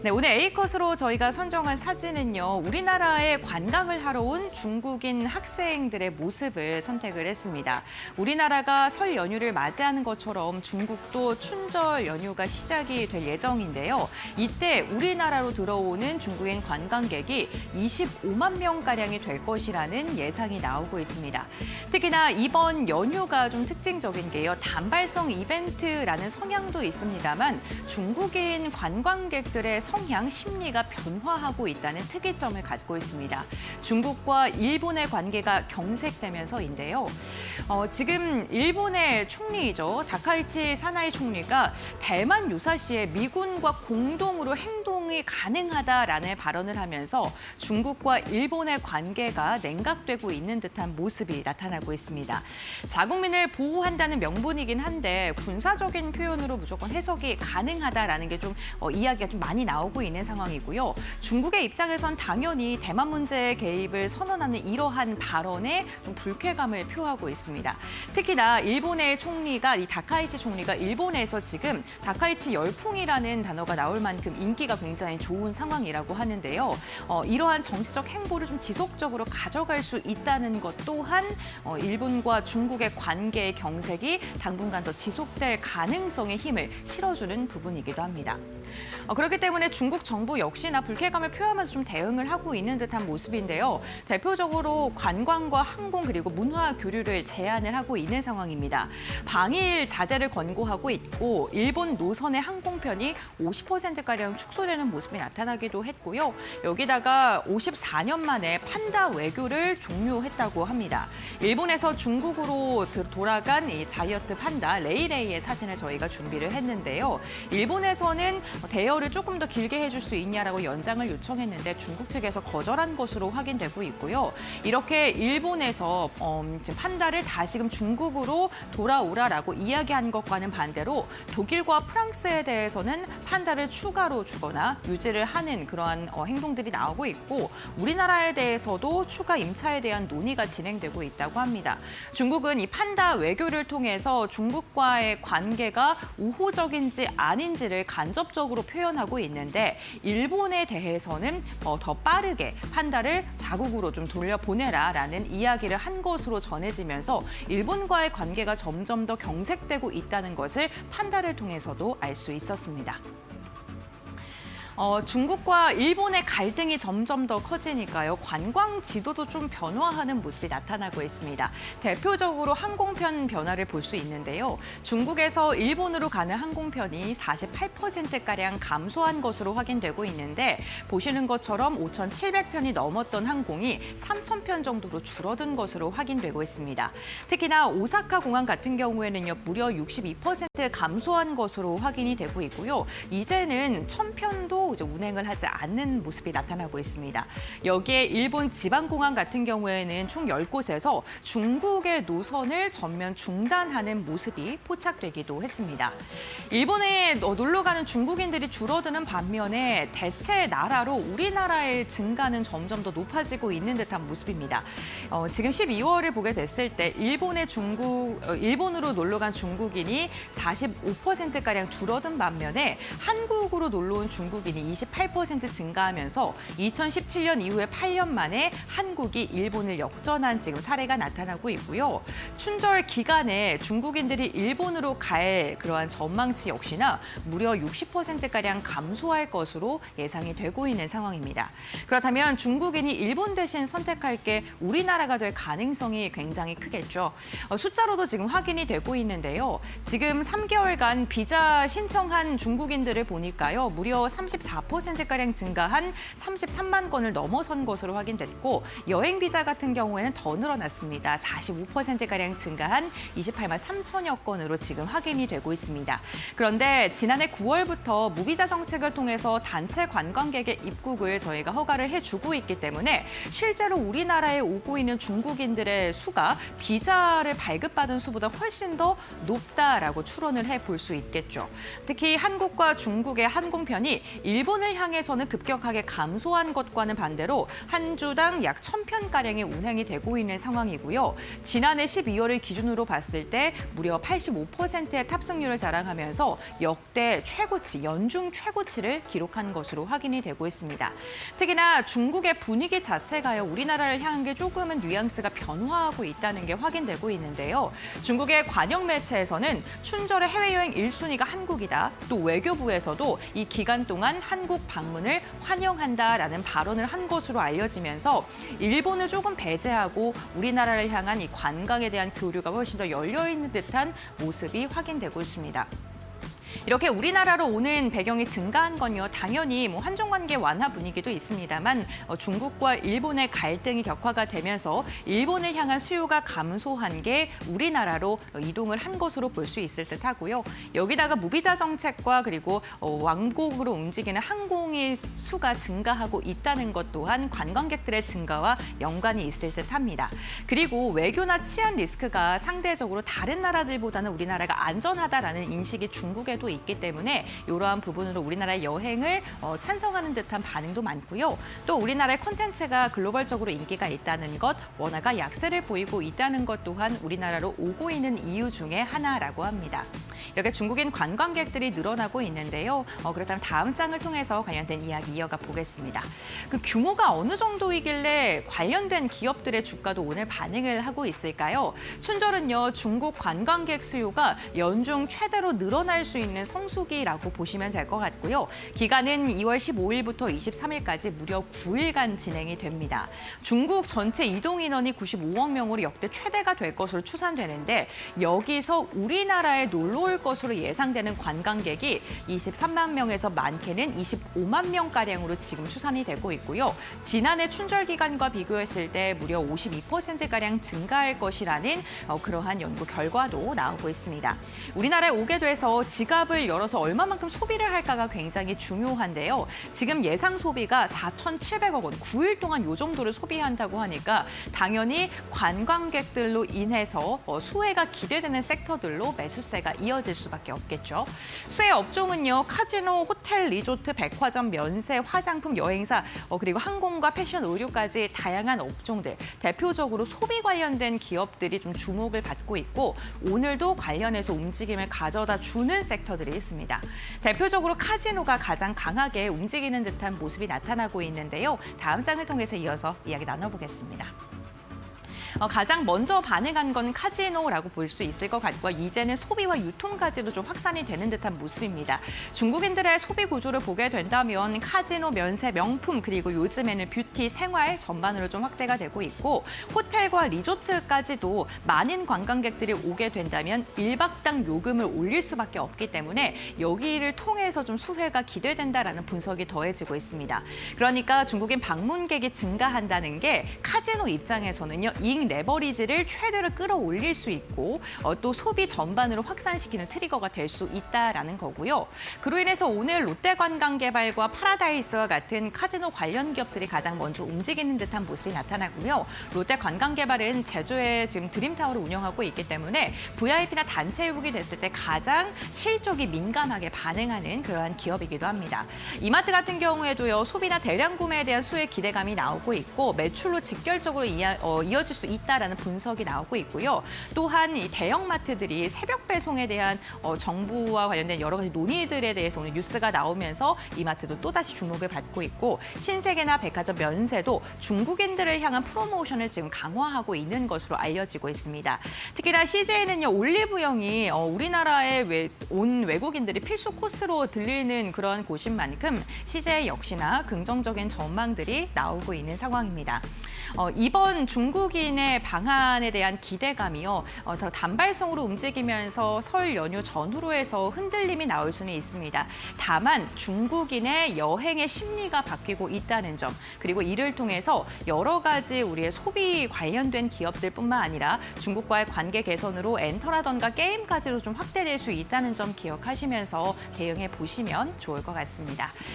네, 오늘 A컷으로 저희가 선정한 사진은요, 우리나라에 관광을 하러 온 중국인 학생들의 모습을 선택을 했습니다. 우리나라가 설 연휴를 맞이하는 것처럼 중국도 춘절 연휴가 시작이 될 예정인데요. 이때 우리나라로 들어오는 중국인 관광객이 25만 명가량이 될 것이라는 예상이 나오고 있습니다. 특히나 이번 연휴가 좀 특징적인 게요, 단발성 이벤트라는 성향도 있습니다만 중국인 관광객들의 성향, 심리가 변화하고 있다는 특이점을 갖고 있습니다. 중국과 일본의 관계가 경색되면서인데요. 지금 일본의 총리이죠. 다카이치 사나이 총리가 대만 유사시에 미군과 공동으로 행동이 가능하다라는 발언을 하면서 중국과 일본의 관계가 냉각되고 있는 듯한 모습이 나타나고 있습니다. 자국민을 보호한다는 명분이긴 한데 군사적인 표현으로 무조건 해석이 가능하다라는 게 좀 이야기가 좀 많이 나오고 있는 상황이고요. 중국의 입장에선 당연히 대만 문제에 개입을 선언하는 이러한 발언에 좀 불쾌감을 표하고 있습니다. 특히나 일본의 총리가, 이 다카이치 총리가 일본에서 지금 다카이치 열풍이라는 단어가 나올 만큼 인기가 굉장히 좋은 상황이라고 하는데요. 이러한 정치적 행보를 좀 지속적으로 가져갈 수 있다는 것 또한 일본과 중국의 관계의 경색이 당분간 더 지속될 가능성의 힘을 실어주는 부분이기도 합니다. 그렇기 때문에 중국 정부 역시나 불쾌감을 표하면서 좀 대응을 하고 있는 듯한 모습인데요. 대표적으로 관광과 항공 그리고 문화 교류를 제한을 하고 있는 상황입니다. 방일 자제를 권고하고 있고 일본 노선의 항공편이 50%가량 축소되는 모습이 나타나기도 했고요. 여기다가 54년 만에 판다 외교를 종료했다고 합니다. 일본에서 중국으로 돌아간 이 자이언트 판다 레이레이의 사진을 저희가 준비를 했는데요. 일본에서는 대여를 조금 더 길게 해줄 수 있냐라고 연장을 요청했는데 중국 측에서 거절한 것으로 확인되고 있고요. 이렇게 일본에서 지금 판다를 다시금 중국으로 돌아오라라고 이야기한 것과는 반대로 독일과 프랑스에 대해서는 판다를 추가로 주거나 유지를 하는 그러한 행동들이 나오고 있고 우리나라에 대해서도 추가 임차에 대한 논의가 진행되고 있다고 합니다. 중국은 이 판다 외교를 통해서 중국과의 관계가 우호적인지 아닌지를 간접적으로 표현하고 있는데 일본에 대해서는 더 빠르게 판다를 자국으로 좀 돌려보내라라는 이야기를 한 것으로 전해지면서 일본과의 관계가 점점 더 경색되고 있다는 것을 판다를 통해서도 알 수 있었습니다. 중국과 일본의 갈등이 점점 더 커지니까요. 관광 지도도 좀 변화하는 모습이 나타나고 있습니다. 대표적으로 항공편 변화를 볼 수 있는데요. 중국에서 일본으로 가는 항공편이 48%가량 감소한 것으로 확인되고 있는데 보시는 것처럼 5,700편이 넘었던 항공이 3,000편 정도로 줄어든 것으로 확인되고 있습니다. 특히나 오사카 공항 같은 경우에는요. 무려 62% 감소한 것으로 확인이 되고 있고요. 이제는 1,000편도 이제 운행을 하지 않는 모습이 나타나고 있습니다. 여기에 일본 지방공항 같은 경우에는 총 10곳에서 중국의 노선을 전면 중단하는 모습이 포착되기도 했습니다. 일본에 놀러 가는 중국인들이 줄어드는 반면에 대체 나라로 우리나라의 증가는 점점 더 높아지고 있는 듯한 모습입니다. 지금 12월을 보게 됐을 때 일본으로 놀러 간 중국인이 45%가량 줄어든 반면에 한국으로 놀러 온 중국인이 28% 증가하면서 2017년 이후에 8년 만에 한국이 일본을 역전한 지금 사례가 나타나고 있고요. 춘절 기간에 중국인들이 일본으로 갈 그러한 전망치 역시나 무려 60%가량 감소할 것으로 예상이 되고 있는 상황입니다. 그렇다면 중국인이 일본 대신 선택할 게 우리나라가 될 가능성이 굉장히 크겠죠. 숫자로도 지금 확인이 되고 있는데요. 지금 3개월간 비자 신청한 중국인들을 보니까요. 무려 34%가량 증가한 33만 건을 넘어선 것으로 확인됐고 여행 비자 같은 경우에는 더 늘어났습니다. 45%가량 증가한 28만 3천여 건으로 지금 확인이 되고 있습니다. 그런데 지난해 9월부터 무비자 정책을 통해서 단체 관광객의 입국을 저희가 허가를 해주고 있기 때문에 실제로 우리나라에 오고 있는 중국인들의 수가 비자를 발급받은 수보다 훨씬 더 높다라고 추론을 해볼 수 있겠죠. 특히 한국과 중국의 항공편이 일본을 향해서는 급격하게 감소한 것과는 반대로 한 주당 약 1,000편가량이 운행이 되고 있는 상황이고요. 지난해 12월을 기준으로 봤을 때 무려 85%의 탑승률을 자랑하면서 역대 최고치, 연중 최고치를 기록한 것으로 확인이 되고 있습니다. 특히나 중국의 분위기 자체가요, 우리나라를 향한 게 조금은 뉘앙스가 변화하고 있다는 게 확인되고 있는데요. 중국의 관영 매체에서는 춘절의 해외여행 1순위가 한국이다. 또 외교부에서도 이 기간 동안 한국 방문을 환영한다라는 발언을 한 것으로 알려지면서 일본을 조금 배제하고 우리나라를 향한 이 관광에 대한 교류가 훨씬 더 열려있는 듯한 모습이 확인되고 있습니다. 이렇게 우리나라로 오는 배경이 증가한 건요, 당연히 한중관계 완화 분위기도 있습니다만 중국과 일본의 갈등이 격화가 되면서 일본을 향한 수요가 감소한 게 우리나라로 이동을 한 것으로 볼 수 있을 듯하고요. 여기다가 무비자 정책과 그리고 왕복으로 움직이는 항공의 수가 증가하고 있다는 것 또한 관광객들의 증가와 연관이 있을 듯합니다. 그리고 외교나 치안 리스크가 상대적으로 다른 나라들보다는 우리나라가 안전하다라는 인식이 중국에도 있기 때문에 이러한 부분으로 우리나라의 여행을 찬성하는 듯한 반응도 많고요. 또 우리나라의 콘텐츠가 글로벌적으로 인기가 있다는 것, 원화가 약세를 보이고 있다는 것 또한 우리나라로 오고 있는 이유 중에 하나라고 합니다. 이렇게 중국인 관광객들이 늘어나고 있는데요. 그렇다면 다음 장을 통해서 관련된 이야기 이어가 보겠습니다. 그 규모가 어느 정도이길래 관련된 기업들의 주가도 오늘 반응을 하고 있을까요? 춘절은요, 중국 관광객 수요가 연중 최대로 늘어날 수 있는 성수기라고 보시면 될 것 같고요. 기간은 2월 15일부터 23일까지 무려 9일간 진행이 됩니다. 중국 전체 이동 인원이 95억 명으로 역대 최대가 될 것으로 추산되는데 여기서 우리나라에 놀러 올 것으로 예상되는 관광객이 23만 명에서 많게는 25만 명가량으로 지금 추산이 되고 있고요. 지난해 춘절 기간과 비교했을 때 무려 52%가량 증가할 것이라는 그러한 연구 결과도 나오고 있습니다. 우리나라에 오게 돼서 지갑을 열어서 얼마만큼 소비를 할까가 굉장히 중요한데요. 지금 예상 소비가 4,700억 원, 9일 동안 이 정도를 소비한다고 하니까 당연히 관광객들로 인해서 수혜가 기대되는 섹터들로 매수세가 이어질 수밖에 없겠죠. 수혜 업종은요, 카지노, 호텔, 리조트, 백화점, 면세, 화장품, 여행사, 그리고 항공과 패션, 의료까지 다양한 업종들, 대표적으로 소비 관련된 기업들이 좀 주목을 받고 있고 오늘도 관련해서 움직임을 가져다 주는 섹터들이 있습니다. 대표적으로 카지노가 가장 강하게 움직이는 듯한 모습이 나타나고 있는데요. 다음 장을 통해서 이어서 이야기 나눠보겠습니다. 가장 먼저 반응한 건 카지노라고 볼 수 있을 것 같고요. 이제는 소비와 유통까지도 좀 확산이 되는 듯한 모습입니다. 중국인들의 소비 구조를 보게 된다면 카지노, 면세, 명품, 그리고 요즘에는 뷰티, 생활 전반으로 좀 확대가 되고 있고 호텔과 리조트까지도 많은 관광객들이 오게 된다면 1박당 요금을 올릴 수밖에 없기 때문에 여기를 통해서 좀 수혜가 기대된다라는 분석이 더해지고 있습니다. 그러니까 중국인 방문객이 증가한다는 게 카지노 입장에서는요, 이익 레버리지를 최대로 끌어올릴 수 있고 또 소비 전반으로 확산시키는 트리거가 될 수 있다라는 거고요. 그로 인해서 오늘 롯데관광개발과 파라다이스와 같은 카지노 관련 기업들이 가장 먼저 움직이는 듯한 모습이 나타나고요. 롯데관광개발은 제주에 지금 드림타워를 운영하고 있기 때문에 VIP나 단체 회복이 됐을 때 가장 실적이 민감하게 반응하는 그러한 기업이기도 합니다. 이마트 같은 경우에도요, 소비나 대량 구매에 대한 수혜 기대감이 나오고 있고 매출로 직결적으로 이어질 수 있다라는 분석이 나오고 있고요. 또한 이 대형마트들이 새벽 배송에 대한 정부와 관련된 여러 가지 논의들에 대해서 오늘 뉴스가 나오면서 이마트도 또다시 주목을 받고 있고 신세계나 백화점 면세도 중국인들을 향한 프로모션을 지금 강화하고 있는 것으로 알려지고 있습니다. 특히나 CJ는요, 올리브영이 우리나라에 온 외국인들이 필수 코스로 들리는 그런 곳인 만큼 CJ 역시나 긍정적인 전망들이 나오고 있는 상황입니다. 이번 중국인의 방한에 대한 기대감이요, 더 단발성으로 움직이면서 설 연휴 전후로 해서 흔들림이 나올 수는 있습니다. 다만 중국인의 여행의 심리가 바뀌고 있다는 점, 그리고 이를 통해서 여러 가지 우리의 소비 관련된 기업들뿐만 아니라 중국과의 관계 개선으로 엔터라던가 게임까지도 좀 확대될 수 있다는 점 기억하시면서 대응해 보시면 좋을 것 같습니다.